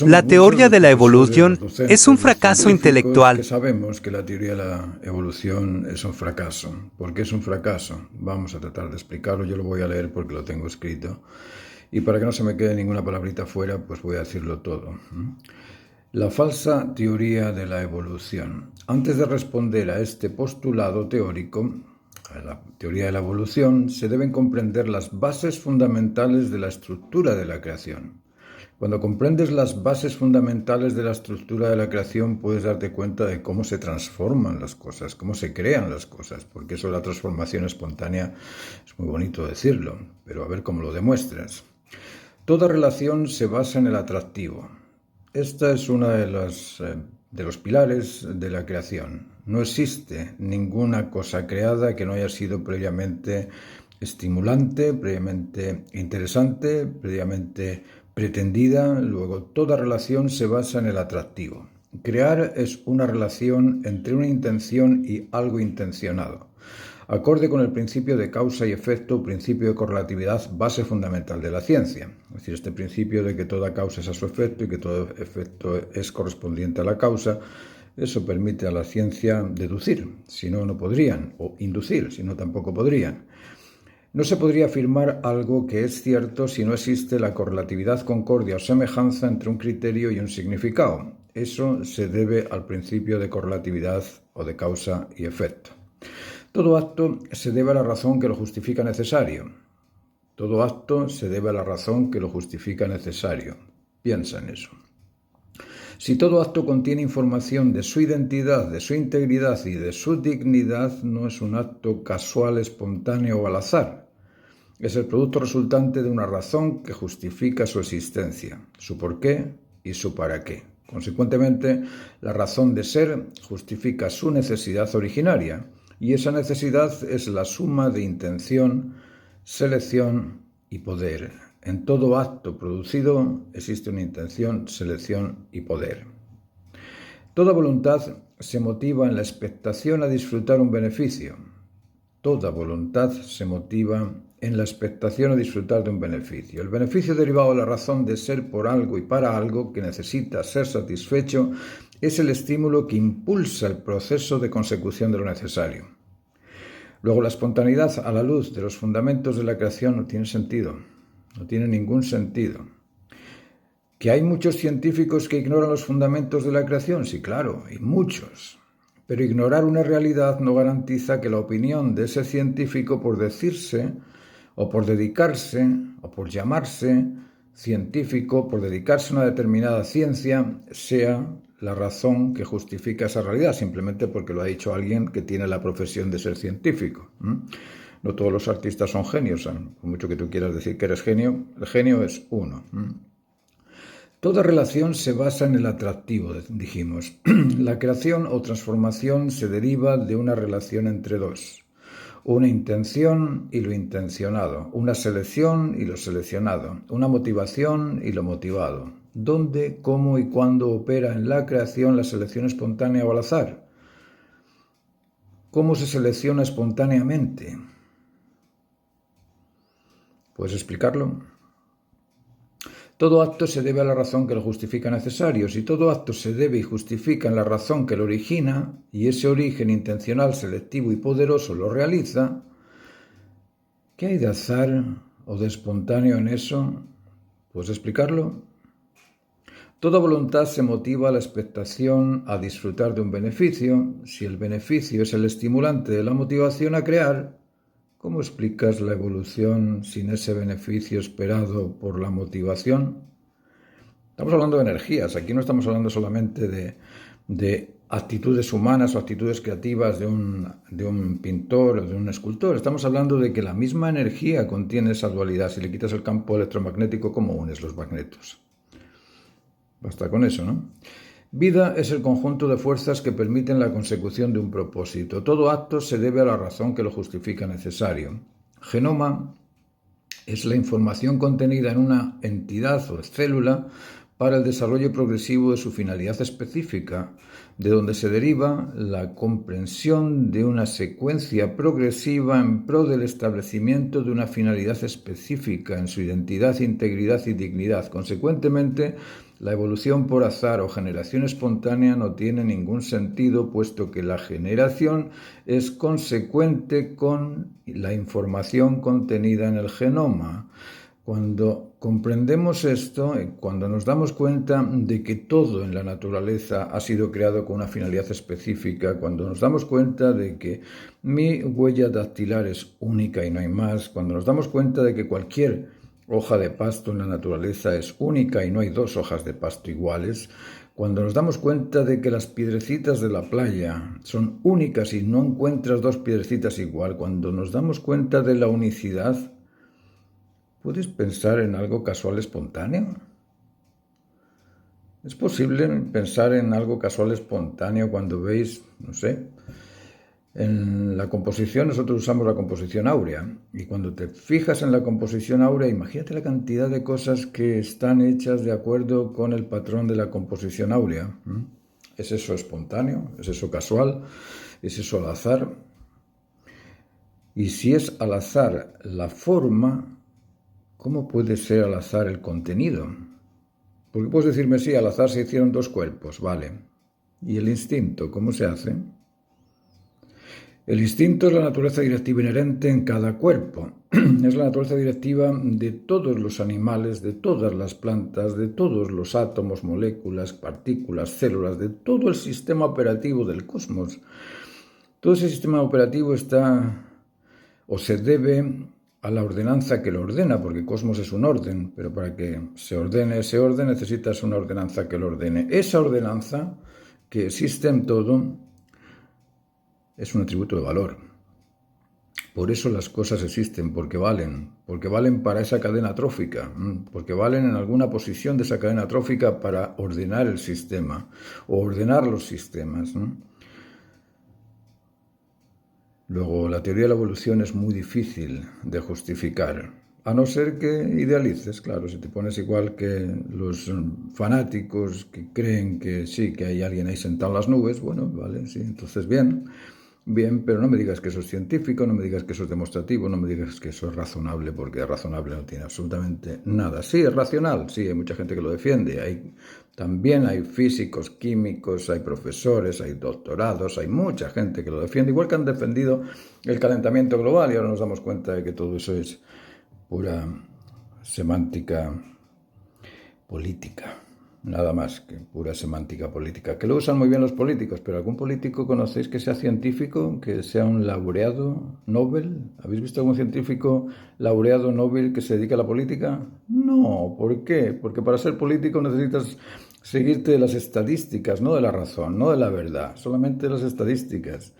La teoría de la evolución es un fracaso intelectual. Que sabemos que la teoría de la evolución es un fracaso. ¿Por qué es un fracaso? Vamos a tratar de explicarlo. Yo lo voy a leer porque lo tengo escrito. Y para que no se me quede ninguna palabrita fuera, pues voy a decirlo todo. La falsa teoría de la evolución. Antes de responder a este postulado teórico, a la teoría de la evolución, se deben comprender las bases fundamentales de la estructura de la creación. Cuando comprendes las bases fundamentales de la estructura de la creación, puedes darte cuenta de cómo se transforman las cosas, cómo se crean las cosas, porque eso de la transformación espontánea es muy bonito decirlo, pero a ver cómo lo demuestras. Toda relación se basa en el atractivo. Esta es una de los pilares de la creación. No existe ninguna cosa creada que no haya sido previamente estimulante, previamente interesante, previamente pretendida. Luego, toda relación se basa en el atractivo. Crear es una relación entre una intención y algo intencionado, acorde con el principio de causa y efecto, principio de correlatividad, base fundamental de la ciencia. Es decir, este principio de que toda causa es a su efecto y que todo efecto es correspondiente a la causa, eso permite a la ciencia deducir, si no, no podrían, o inducir, si no, tampoco podrían. No se podría afirmar algo que es cierto si no existe la correlatividad, concordia o semejanza entre un criterio y un significado. Eso se debe al principio de correlatividad o de causa y efecto. Todo acto se debe a la razón que lo justifica necesario. Todo acto se debe a la razón que lo justifica necesario. Piensa en eso. Si todo acto contiene información de su identidad, de su integridad y de su dignidad, no es un acto casual, espontáneo o al azar. Es el producto resultante de una razón que justifica su existencia, su porqué y su para qué. Consecuentemente, la razón de ser justifica su necesidad originaria, y esa necesidad es la suma de intención, selección y poder. En todo acto producido existe una intención, selección y poder. Toda voluntad se motiva en la expectación a disfrutar un beneficio. Toda voluntad se motiva en la expectación a disfrutar de un beneficio. El beneficio derivado de la razón de ser por algo y para algo que necesita ser satisfecho es el estímulo que impulsa el proceso de consecución de lo necesario. Luego, la espontaneidad a la luz de los fundamentos de la creación no tiene sentido, no tiene ningún sentido. ¿Que hay muchos científicos que ignoran los fundamentos de la creación? Sí, claro, hay muchos. Pero ignorar una realidad no garantiza que la opinión de ese científico, por decirse, o por dedicarse, o por llamarse científico, por dedicarse a una determinada ciencia, sea la razón que justifica esa realidad, simplemente porque lo ha dicho alguien que tiene la profesión de ser científico. No todos los artistas son genios, por mucho que tú quieras decir que eres genio, el genio es uno. Toda relación se basa en el atractivo, dijimos. La creación o transformación se deriva de una relación entre dos. Una intención y lo intencionado, una selección y lo seleccionado, una motivación y lo motivado. ¿Dónde, cómo y cuándo opera en la creación la selección espontánea o al azar? ¿Cómo se selecciona espontáneamente? ¿Puedes explicarlo? Todo acto se debe a la razón que lo justifica necesario. Si todo acto se debe y justifica en la razón que lo origina, y ese origen intencional, selectivo y poderoso lo realiza, ¿qué hay de azar o de espontáneo en eso? ¿Puedes explicarlo? Toda voluntad se motiva a la expectación a disfrutar de un beneficio. Si el beneficio es el estimulante de la motivación a crear, ¿cómo explicas la evolución sin ese beneficio esperado por la motivación? Estamos hablando de energías, aquí no estamos hablando solamente de actitudes humanas o actitudes creativas de un pintor o de un escultor. Estamos hablando de que la misma energía contiene esa dualidad. Si le quitas el campo electromagnético, ¿cómo unes los magnetos? Basta con eso, ¿no? Vida es el conjunto de fuerzas que permiten la consecución de un propósito. Todo acto se debe a la razón que lo justifica necesario. Genoma es la información contenida en una entidad o célula para el desarrollo progresivo de su finalidad específica, de donde se deriva la comprensión de una secuencia progresiva en pro del establecimiento de una finalidad específica en su identidad, integridad y dignidad. Consecuentemente, la evolución por azar o generación espontánea no tiene ningún sentido, puesto que la generación es consecuente con la información contenida en el genoma. Cuando comprendemos esto, cuando nos damos cuenta de que todo en la naturaleza ha sido creado con una finalidad específica, cuando nos damos cuenta de que mi huella dactilar es única y no hay más, cuando nos damos cuenta de que cualquier hoja de pasto en la naturaleza es única y no hay dos hojas de pasto iguales, cuando nos damos cuenta de que las piedrecitas de la playa son únicas y no encuentras dos piedrecitas igual, cuando nos damos cuenta de la unicidad, ¿puedes pensar en algo casual espontáneo? ¿Es posible pensar en algo casual espontáneo cuando veis, no sé, en la composición? Nosotros usamos la composición áurea, y cuando te fijas en la composición áurea, imagínate la cantidad de cosas que están hechas de acuerdo con el patrón de la composición áurea. ¿Es eso espontáneo? ¿Es eso casual? ¿Es eso al azar? Y si es al azar la forma, ¿cómo puede ser al azar el contenido? Porque puedes decirme, sí, al azar se hicieron dos cuerpos, vale. ¿Y el instinto, cómo se hace? El instinto es la naturaleza directiva inherente en cada cuerpo. Es la naturaleza directiva de todos los animales, de todas las plantas, de todos los átomos, moléculas, partículas, células, de todo el sistema operativo del cosmos. Todo ese sistema operativo está o se debe a la ordenanza que lo ordena, porque cosmos es un orden, pero para que se ordene ese orden necesitas una ordenanza que lo ordene. Esa ordenanza que existe en todo es un atributo de valor. Por eso las cosas existen, porque valen para esa cadena trófica, porque valen en alguna posición de esa cadena trófica para ordenar el sistema o ordenar los sistemas, ¿no? Luego, la teoría de la evolución es muy difícil de justificar, a no ser que idealices, claro, si te pones igual que los fanáticos que creen que sí, que hay alguien ahí sentado en las nubes, bueno, vale, sí, entonces bien, pero no me digas que eso es científico, no me digas que eso es demostrativo, no me digas que eso es razonable, porque razonable no tiene absolutamente nada. Sí, es racional, sí, hay mucha gente que lo defiende, también hay físicos, químicos, hay profesores, hay doctorados, hay mucha gente que lo defiende, igual que han defendido el calentamiento global, y ahora nos damos cuenta de que todo eso es pura semántica política. Nada más que pura semántica política, que lo usan muy bien los políticos, pero ¿algún político conocéis que sea científico, que sea un laureado Nobel? ¿Habéis visto algún científico laureado Nobel que se dedique a la política? No, ¿por qué? Porque para ser político necesitas seguirte de las estadísticas, no de la razón, no de la verdad, solamente de las estadísticas.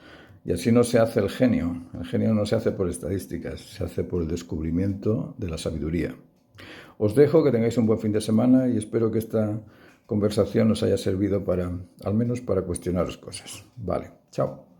Y así no se hace el genio. El genio no se hace por estadísticas, se hace por el descubrimiento de la sabiduría. Os dejo, que tengáis un buen fin de semana y espero que esta conversación os haya servido al menos para cuestionaros cosas. Vale, chao.